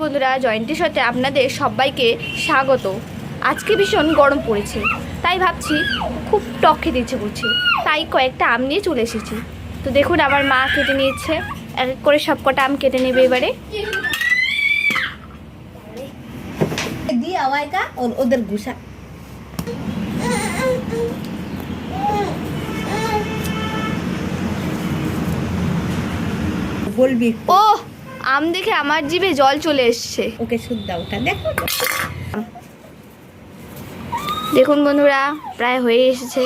বন্ধুরা, জয়ন্তীর সাথে আপনাদের সবাইকে স্বাগত। আজকে ভীষণ গরম পড়েছে, তাই ভাবছি খুব টক খেতে ইচ্ছে করছে, তাই কয়েকটা আম নিয়ে চলে এসেছি। তো দেখুন, আমার মা কেটে নিয়েছে, এক এক করে সব কটা আম কেটে নেবে এবারে। ওদের গুসা বলবি। ও, আম দেখে আমার জিভে জল চলে এসছে। ওকে শুদ্ধ ওটা দেখো। দেখুন বন্ধুরা, প্রায় হয়ে এসেছে।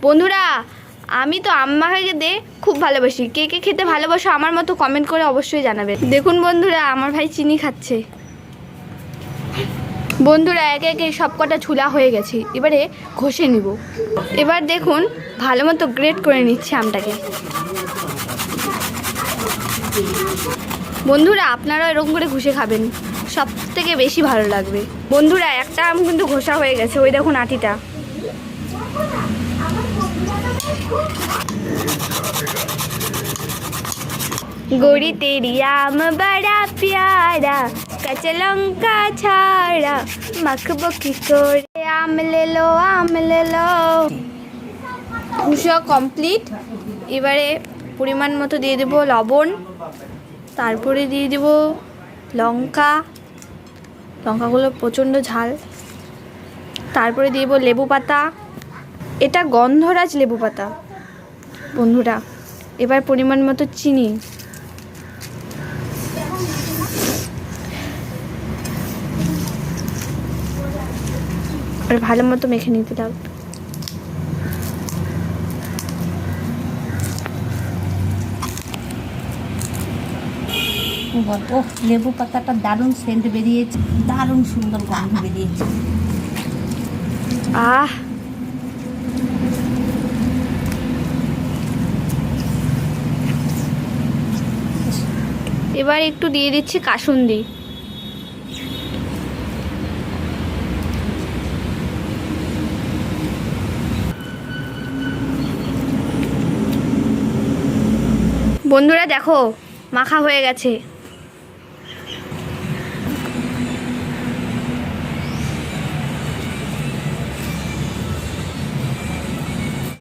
বন্ধুরা, আমি তো আম মাখা খেতে খুব ভালোবাসি। কে কে খেতে ভালোবাসো আমার মতো কমেন্ট করে অবশ্যই জানাবেন। দেখুন বন্ধুরা, আমার ভাই চিনি খাচ্ছে। বন্ধুরা, একে একে সব কটা ছুলা হয়ে গেছে, এবারে ঘষে নিব। এবার দেখুন, ভালো মতো গ্রেট করে নিচ্ছে আমটাকে। বন্ধুরা, আপনারা এরকম করে ঘষে খাবেন, সব থেকে বেশি ভালো লাগবে। বন্ধুরা, একটা আম কিন্তু ঘষা হয়ে গেছে, ওই দেখুন আটিটা। गोरी तेरी आम बड़ा प्यारा, कच्चा लंका छाड़ा, मखबो की कोरे आम ले लो, आम ले लो। ঘুষা কমপ্লিট। এবারে পরিমাণ মতো দিয়ে দেব লবণ, তারপরে দিয়ে দেব লঙ্কা, লঙ্কাগুলো প্রচণ্ড ঝাল। তারপরে দিয়ে দেব লেবু পাতা, এটা গন্ধরাজ লেবু পাতা। বন্ধুরা, এবার পরিমাণ মতো চিনি, আর ভালো মতো মেখে নিতে লাগবে। ও লেবু পাতাটা দারুণ সেন্ট বেরিয়েছে, দারুণ সুন্দর গন্ধ বেরিয়েছে। আহ, এবার একটু দিয়ে দিচ্ছি কাসুন্দি। বন্ধুরা দেখো, মাখা হয়ে গেছে।